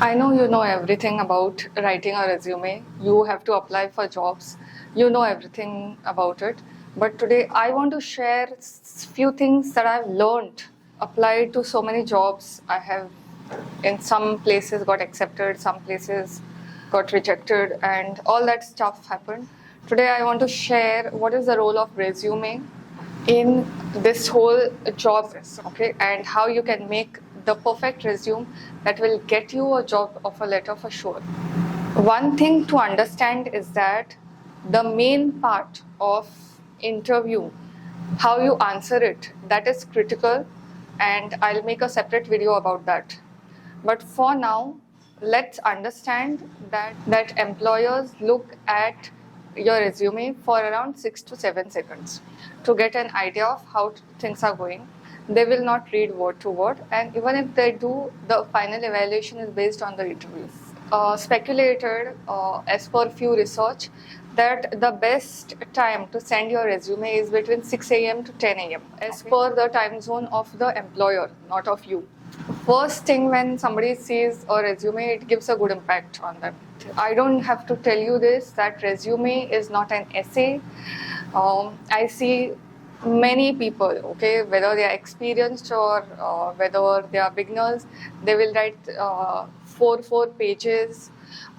I know you know everything about writing a resume. You have to apply for jobs. You know everything about it. But today I want to share few things that I've learned, applied to so many jobs. I have in some places got accepted, some places got rejected, and all that stuff happened. Today I want to share what is the role of resume in this whole job, okay, and how you can make the perfect resume that will get you a job offer letter for sure. One thing to understand is that the main part of interview, how you answer it, that is critical, and I'll make a separate video about that. But for now, let's understand that employers look at your resume for around 6 to 7 seconds to get an idea of how things are going. They will not read word to word, and even if they do, the final evaluation is based on the interviews. Speculated, as per few research, that the best time to send your resume is between 6 a.m. to 10 a.m. as per the time zone of the employer, not of you. First thing when somebody sees a resume, it gives a good impact on them. I don't have to tell you this, that resume is not an essay. I see many people, okay, whether they are experienced or whether they are beginners, they will write four pages.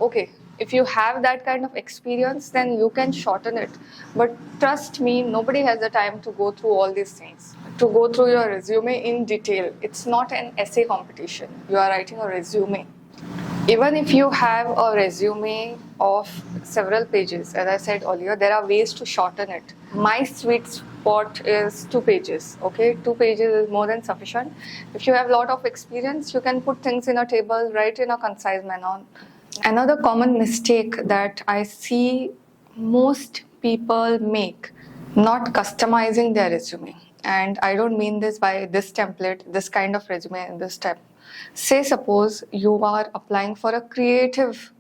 Okay, if you have that kind of experience, then you can shorten it. But trust me, nobody has the time to go through all these things, to go through your resume in detail. It's not an essay competition. You are writing a resume. Even if you have a resume of several pages, as I said earlier, there are ways to shorten it. My sweet spot is 2 pages, okay? 2 pages is more than sufficient. If you have a lot of experience, you can put things in a table, write in a concise manner. Another common mistake that I see most people make, not customizing their resume. And I don't mean this by this template, this kind of resume in this step. Say suppose you are applying for a creative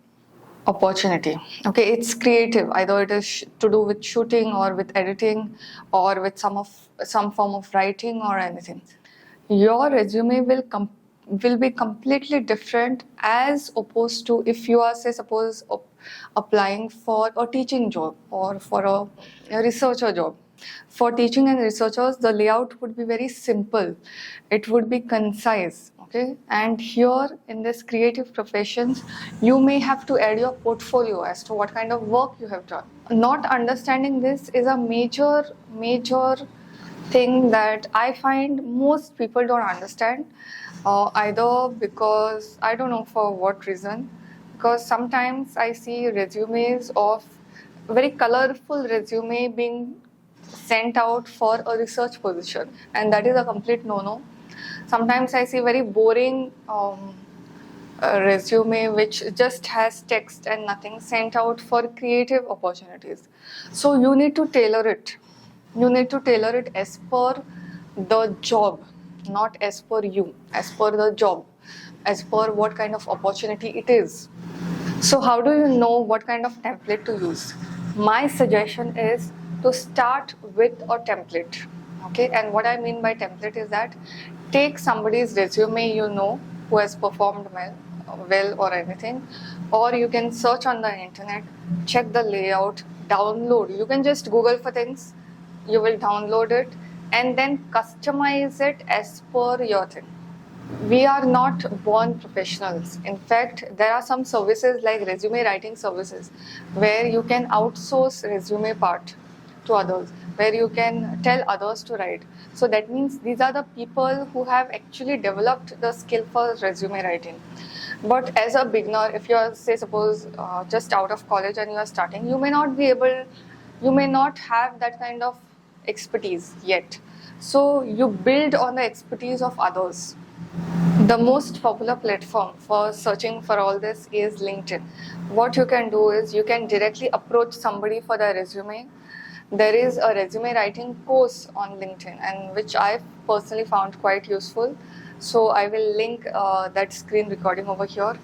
opportunity. Okay, it's creative. Either it is to do with shooting or with editing or with some form of writing or anything. Your resume will be completely different as opposed to if you are, say suppose, applying for a teaching job or for a researcher job. For teaching and researchers, the layout would be very simple. It would be concise, okay? And here in this creative professions, you may have to add your portfolio as to what kind of work you have done. Not understanding this is a major thing that I find most people don't understand, either because I don't know for what reason. Because sometimes I see resumes of very colorful resume being sent out for a research position, and that is a complete no-no. Sometimes I see very boring resume which just has text and nothing sent out for creative opportunities. So you need to tailor it. You need to tailor it as per the job, not as per you, as per the job, as per what kind of opportunity it is. So how do you know what kind of template to use? My suggestion is to start with a template. Okay, and what I mean by template is that take somebody's resume you know who has performed well or anything, or you can search on the internet, check the layout, download. You can just Google for things, you will download it, and then customize it as per your thing. We are not born professionals. In fact, there are some services like resume writing services where you can outsource resume part to others, where you can tell others to write. So that means these are the people who have actually developed the skill for resume writing. But as a beginner, if you are, say suppose, just out of college and you are starting, you may not have that kind of expertise yet. So you build on the expertise of others. The most popular platform for searching for all this is LinkedIn. What you can do is you can directly approach somebody for their resume. There is a resume writing course on LinkedIn, and which I personally found quite useful. So I will link that screen recording over here.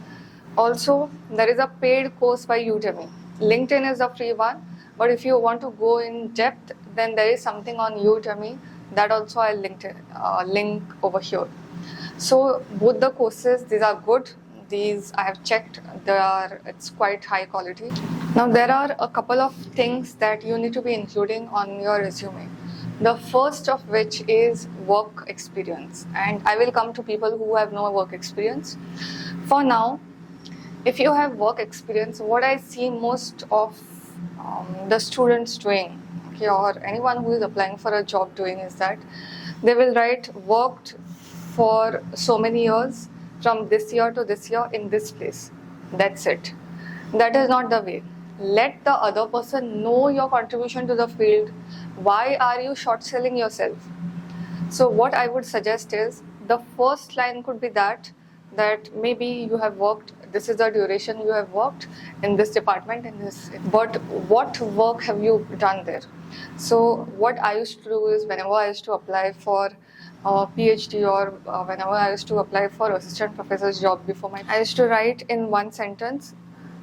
Also, there is a paid course by Udemy. LinkedIn is a free one, but if you want to go in depth, then there is something on Udemy that also I'll link over here. So both the courses, these are good. these I have checked. It's quite high quality. Now there are a couple of things that you need to be including on your resume. The first of which is work experience, and I will come to people who have no work experience. For now, if you have work experience, what I see most of the students doing, okay, or anyone who is applying for a job doing, is that they will write worked for so many years from this year to this year in this place. That's it. That is not the way. Let the other person know your contribution to the field. Why are you short selling yourself? So what I would suggest is the first line could be that maybe you have worked, this is the duration you have worked in this department, but what work have you done there? So what I used to do is, whenever I used to apply for a PhD, or whenever I used to apply for assistant professor's job I used to write in one sentence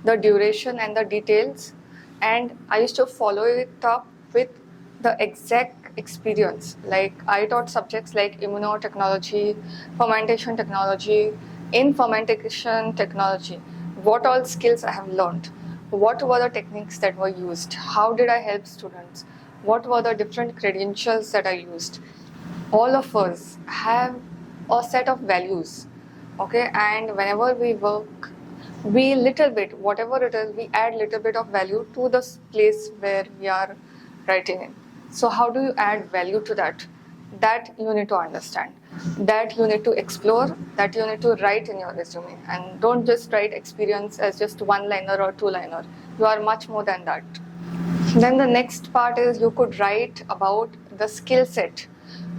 the duration and the details, and I used to follow it up with the exact experience. Like, I taught subjects like immunotechnology, fermentation technology. In fermentation technology, what all skills I have learned, what were the techniques that were used, how did I help students, what were the different credentials that I used. All of us have a set of values, okay, and whenever we work, we little bit, whatever it is, we add little bit of value to the place where we are writing in. So how do you add value to that? That you need to understand, that you need to explore, that you need to write in your resume. And don't just write experience as just one liner or two liner. You are much more than that. Then the next part is, you could write about the skill set.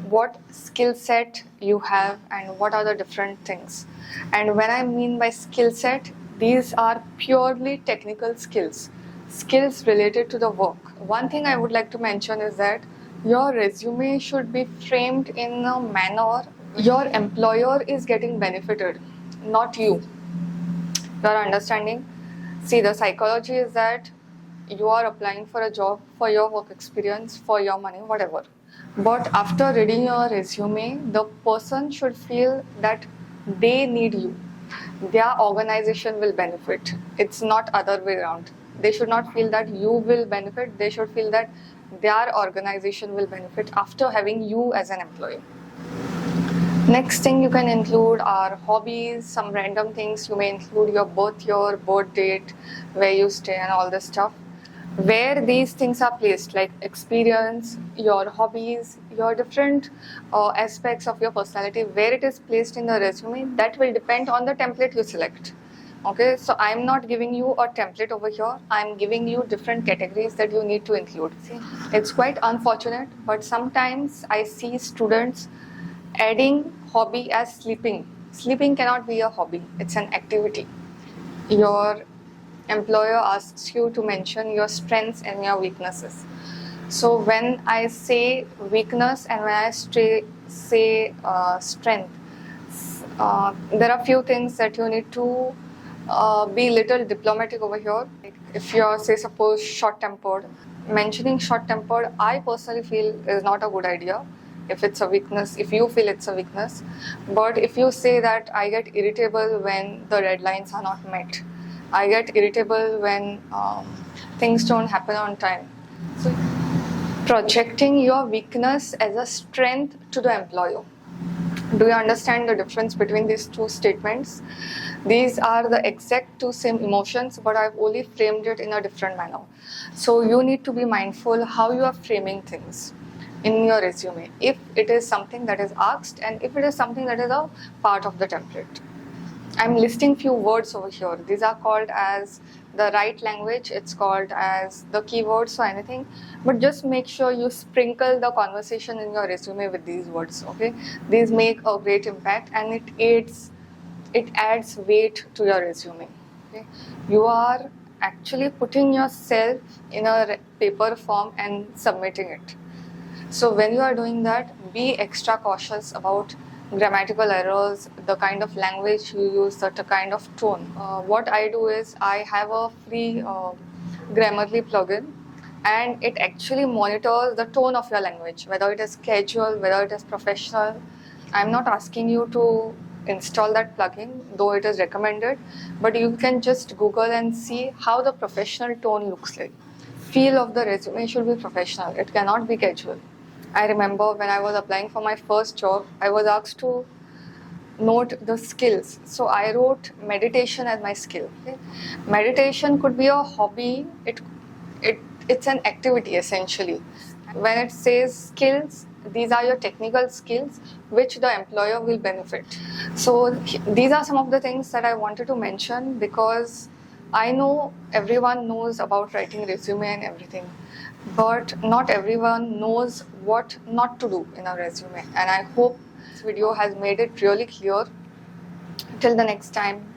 What skill set you have and what are the different things. And when I mean by skill set, these are purely technical skills related to the work. One thing I would like to mention is that your resume should be framed in a manner your employer is getting benefited, not you. You are understanding? See, the psychology is that you are applying for a job for your work experience, for your money, whatever. But after reading your resume, the person should feel that they need you. Their organization will benefit. It's not other way around. They should not feel that you will benefit. They should feel that their organization will benefit after having you as an employee. Next thing you can include are hobbies, some random things. You may include your birth year, birth date, where you stay, and all this stuff. Where these things are placed, like experience, your hobbies, your different aspects of your personality, where it is placed in the resume, that will depend on the template you select. Okay, so I'm not giving you a template over here. I'm giving you different categories that you need to include. See, it's quite unfortunate, but sometimes I see students adding hobby as sleeping. Sleeping cannot be a hobby. It's an activity. Your employer asks you to mention your strengths and your weaknesses. So when I say weakness and when I say strength, there are few things that you need to be little diplomatic over here. If you're, say, suppose short-tempered, mentioning short-tempered, I personally feel is not a good idea. If it's a weakness, if you feel it's a weakness. But if you say that I get irritable when the deadlines are not met, I get irritable when things don't happen on time. So projecting your weakness as a strength to the employer. Do you understand the difference between these two statements? These are the exact two same emotions, but I've only framed it in a different manner. So you need to be mindful how you are framing things in your resume, if it is something that is asked and if it is something that is a part of the template. I'm listing few words over here. These are called as the right language, it's called as the keywords or anything, but just make sure you sprinkle the conversation in your resume with these words, okay? These make a great impact and it adds weight to your resume, okay? You are actually putting yourself in a paper form and submitting it. So when you are doing that, be extra cautious about grammatical errors, the kind of language you use, the kind of tone. What I do is I have a free Grammarly plugin, and it actually monitors the tone of your language, whether it is casual, whether it is professional. I'm not asking you to install that plugin, though it is recommended, but you can just Google and see how the professional tone looks like. Feel of the resume should be professional. It cannot be casual. I remember when I was applying for my first job, I was asked to note the skills. So I wrote meditation as my skill. Okay? Meditation could be a hobby. It's an activity essentially. When it says skills, these are your technical skills which the employer will benefit. So these are some of the things that I wanted to mention, because I know everyone knows about writing resume and everything, but not everyone knows what not to do in a resume. And I hope this video has made it really clear. Till the next time,